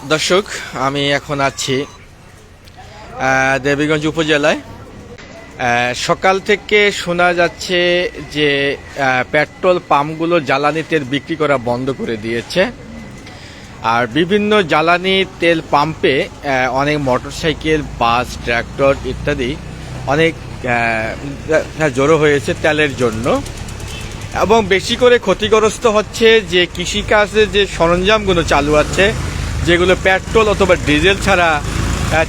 দর্শক, আমি এখন আছি দেবীগঞ্জ উপজেলায়। সকাল থেকে শোনা যাচ্ছে যে পেট্রোল পাম্পগুলো জ্বালানি তেল বিক্রি করা বন্ধ করে দিয়েছে। আর বিভিন্ন জ্বালানি তেল পাম্পে অনেক মোটরসাইকেল, বাস, ট্রাক্টর ইত্যাদি অনেক জড়ো হয়েছে তেলের জন্য। এবং বেশি করে ক্ষতিগ্রস্ত হচ্ছে যে কৃষিকাজের যে সরঞ্জামগুলো চালু আছে, যেগুলো পেট্রোল অথবা ডিজেল ছাড়া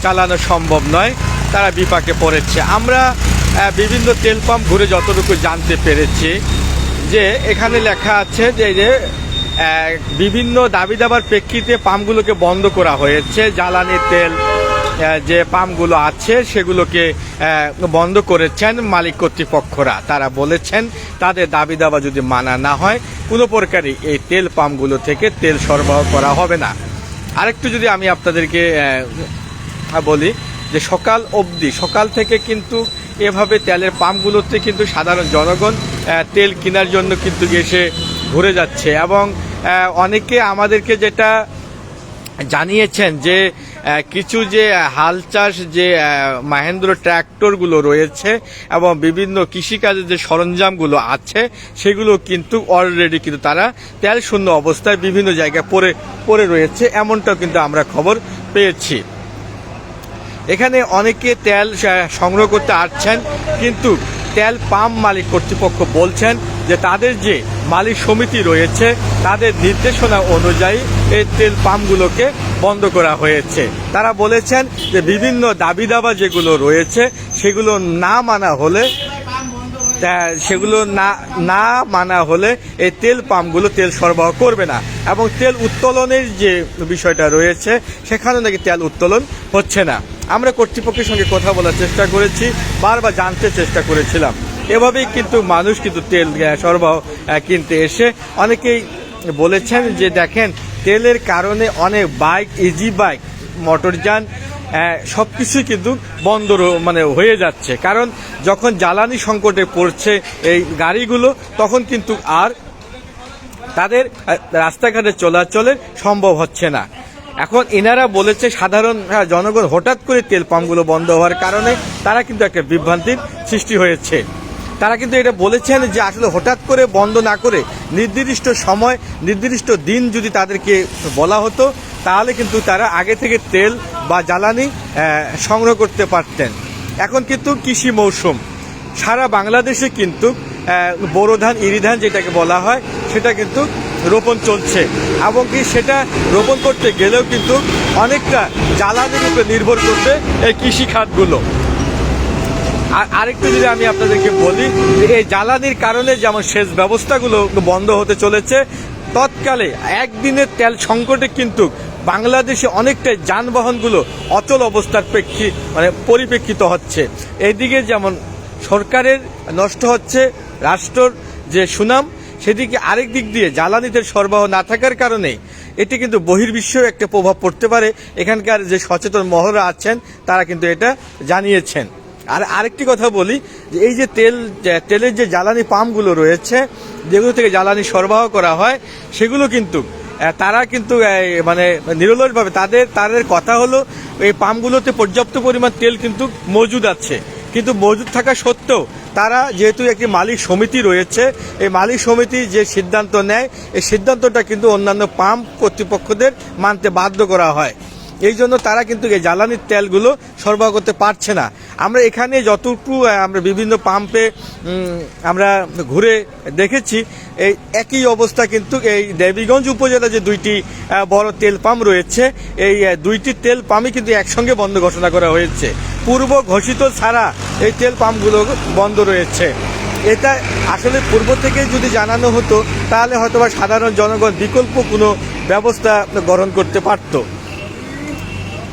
চালানো সম্ভব নয়, তারা বিপাকে পড়েছে। আমরা বিভিন্ন তেল পাম্প ঘুরে যতটুকু জানতে পেরেছি যে এখানে লেখা আছে যে বিভিন্ন দাবি দাবার প্রেক্ষিতে পাম্পগুলোকে বন্ধ করা হয়েছে। জ্বালানি তেল যে পাম্পগুলো আছে সেগুলোকে বন্ধ করেছেন মালিক কর্তৃপক্ষরা। তারা বলেছেন তাদের দাবি দাবা যদি মানা না হয় কোনো প্রকারই এই তেল পাম্পগুলো থেকে তেল সরবরাহ করা হবে না। আরেকটু যদি আমি আপনাদেরকে বলি যে সকাল থেকে কিন্তু এভাবে তেলের পাম্পগুলোতে কিন্তু সাধারণ জনগণ তেল কেনার জন্য কিন্তু এসে ঘুরে যাচ্ছে। এবং অনেকে আমাদেরকে যেটা জানিয়েছেন যে কিছু যে হাল চাষ যে মাহেন্দ্র ট্র্যাক্টরগুলো রয়েছে এবং বিভিন্ন কৃষিকাজের যে সরঞ্জামগুলো আছে সেগুলো কিন্তু অলরেডি কিন্তু তারা তেল শূন্য অবস্থায় বিভিন্ন জায়গায় পড়ে রয়েছে, এমনটাও কিন্তু আমরা খবর পেয়েছি। এখানে অনেকে তেল সংগ্রহ করতে আসছেন, কিন্তু তেল পাম্প মালিক কর্তৃপক্ষ বলছেন যে তাদের যে মালিক সমিতি রয়েছে তাদের নির্দেশনা অনুযায়ী এই তেল পাম্পগুলোকে বন্ধ করা হয়েছে। তারা বলেছেন যে বিভিন্ন দাবি দাবা যেগুলো রয়েছে সেগুলো না মানা হলে এই তেল পাম্পগুলো তেল সরবরাহ করবে না। এবং তেল উত্তোলনের যে বিষয়টা রয়েছে সেখানে নাকি তেল উত্তোলন হচ্ছে না। আমরা কর্তৃপক্ষের সঙ্গে কথা বলার চেষ্টা করেছি, বারবার জানতে চেষ্টা করেছিলাম। এভাবেই কিন্তু মানুষ কিন্তু তেল সরবরাহ কিনতে এসে অনেকেই বলেছেন যে দেখেন তেলের কারণে অনেক বাইক, ইজি বাইক, মোটরযান সব কিছুই কিন্তু বন্ধ হয়ে যাচ্ছে। কারণ যখন জ্বালানি সংকটে পড়ছে এই গাড়িগুলো, তখন কিন্তু আর তাদের রাস্তাঘাটে চলাচলের সম্ভব হচ্ছে না। এখন এনারা বলেছে সাধারণ জনগণ হঠাৎ করে তেল পাম্পগুলো বন্ধ হওয়ার কারণে তারা কিন্তু একটা বিভ্রান্তির সৃষ্টি হয়েছে। তারা কিন্তু এটা বলেছেন যে আসলে হঠাৎ করে বন্ধ না করে নির্দিষ্ট সময়, নির্দিষ্ট দিন যদি তাদেরকে বলা হতো তাহলে কিন্তু তারা আগে থেকে তেল বা জ্বালানি সংগ্রহ করতে পারতেন। এখন কিন্তু কৃষি মৌসুম, সারা বাংলাদেশে কিন্তু বোরো ধান, ইরি ধান যেটাকে বলা হয় সেটা কিন্তু রোপণ চলছে। এবং কি সেটা রোপণ করতে গেলেও কিন্তু অনেকটা জ্বালানির উপরে নির্ভর করবে এই কৃষি খাতগুলো। আর আরেকটু যদি আমি আপনাদেরকে বলি যে এই জ্বালানির কারণে যেমন সেচ ব্যবস্থাগুলো বন্ধ হতে চলেছে, তৎকালে একদিনের তেল সংকটে কিন্তু বাংলাদেশে অনেকটাই যানবাহনগুলো অচল অবস্থার পরিপ্রেক্ষিত হচ্ছে। এইদিকে যেমন সরকারের নষ্ট হচ্ছে রাষ্ট্রর যে সুনাম, সেদিকে আরেক দিক দিয়ে জ্বালানি তেল সরবরাহ না থাকার কারণে এটি কিন্তু বহির্বিশ্বেও একটা প্রভাব পড়তে পারে। এখানকার যে সচেতন মহলরা আছেন তারা কিন্তু এটা জানিয়েছেন। আর আরেকটি কথা বলি যে এই যে তেলের যে জ্বালানি পাম্পগুলো রয়েছে যেগুলো থেকে জ্বালানি সরবরাহ করা হয় সেগুলো কিন্তু তারা কিন্তু নিরলসভাবে তাদের কথা হলো এই পাম্পগুলোতে পর্যাপ্ত পরিমাণ তেল কিন্তু মজুদ আছে, কিন্তু মজুদ থাকা সত্ত্বেও তারা যেহেতু একটি মালিক সমিতি রয়েছে, এই মালিক সমিতি যে সিদ্ধান্ত নেয় এই সিদ্ধান্তটা কিন্তু অন্যান্য পাম্প কর্তৃপক্ষদের মানতে বাধ্য করা হয়। এই জন্য তারা কিন্তু এই জ্বালানির তেলগুলো সরবরাহ করতে পারছে না। আমরা এখানে যতটুকু আমরা বিভিন্ন পাম্পে আমরা ঘুরে দেখেছি এই একই অবস্থা কিন্তু এই দেবীগঞ্জ উপজেলা যে দুইটি বড় তেল পাম্প রয়েছে এই দুইটি তেল পাম্পই কিন্তু একসঙ্গে বন্ধ ঘোষণা করা হয়েছে। পূর্ব ঘোষিত ছাড়া এই তেল পাম্পগুলো বন্ধ রয়েছে। এটা আসলে পূর্ব থেকে যদি জানানো হতো তাহলে হয়তোবা সাধারণ জনগণ বিকল্প কোনো ব্যবস্থা গ্রহণ করতে পারত।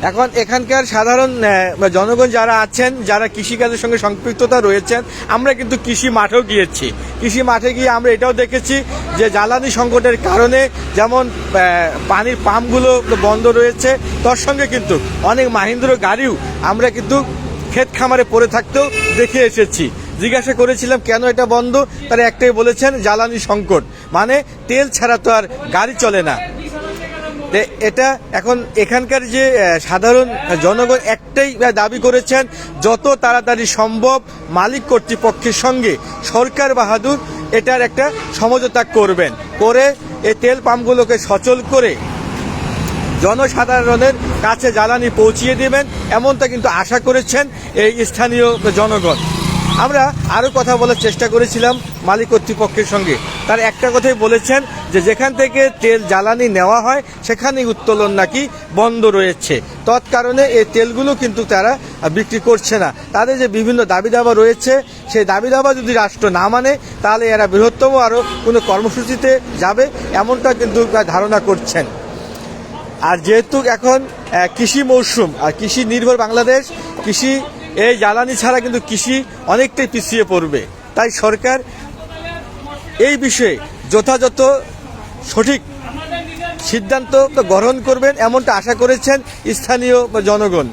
এখন এখানকার সাধারণ জনগণ যারা আছেন, যারা কৃষিকাজের সঙ্গে সম্পৃক্ততা রয়েছেন, আমরা কিন্তু কৃষি মাঠেও গিয়েছি। কৃষি মাঠে গিয়ে আমরা এটাও দেখেছি যে জ্বালানি সংকটের কারণে যেমন পানির পাম্পগুলো বন্ধ রয়েছে, তার সঙ্গে কিন্তু অনেক মাহিন্দ্র গাড়িও আমরা কিন্তু ক্ষেত খামারে পড়ে থাকতেও দেখে এসেছি। জিজ্ঞাসা করেছিলাম কেন এটা বন্ধ, তারা একটাই বলেছেন জ্বালানি সংকট, মানে তেল ছাড়া তো আর গাড়ি চলে না। এটা এখন এখানকার যে সাধারণ জনগণ একটাই দাবি করেছেন, যত তাড়াতাড়ি সম্ভব মালিক কর্তৃপক্ষের সঙ্গে সরকার বাহাদুর এটার একটা সমঝোতা করবেন, করে এই তেল পাম্পগুলোকে সচল করে জনসাধারণের কাছে জ্বালানি পৌঁছিয়ে দেবেন, এমনটা কিন্তু আশা করেছেন এই স্থানীয় জনগণ। আমরা আরও কথা বলার চেষ্টা করেছিলাম মালিক কর্তৃপক্ষের সঙ্গে। তার একটা কথাই বলেছেন যে যেখান থেকে তেল জ্বালানি নেওয়া হয় সেখানেই উত্তোলন নাকি বন্ধ রয়েছে, তৎকারণে এই তেলগুলো কিন্তু তারা বিক্রি করছে না। তাদের যে বিভিন্ন দাবি দাবা রয়েছে, সেই দাবি দাবা যদি রাষ্ট্র না মানে তাহলে এরা বৃহত্তম আরও কোনো কর্মসূচিতে যাবে, এমনটা কিন্তু ধারণা করছেন। আর যেহেতু এখন কৃষি মৌসুম আর কৃষি নির্ভর বাংলাদেশ, কৃষি এই জ্বালানি ছাড়া কিন্তু কৃষি অনেকটাই পিছিয়ে পড়বে, তাই সরকার এই বিষয়ে যথাযথ সঠিক সিদ্ধান্ত গ্রহণ করবেন, এমনটা আশা করেছেন স্থানীয় জনগণ।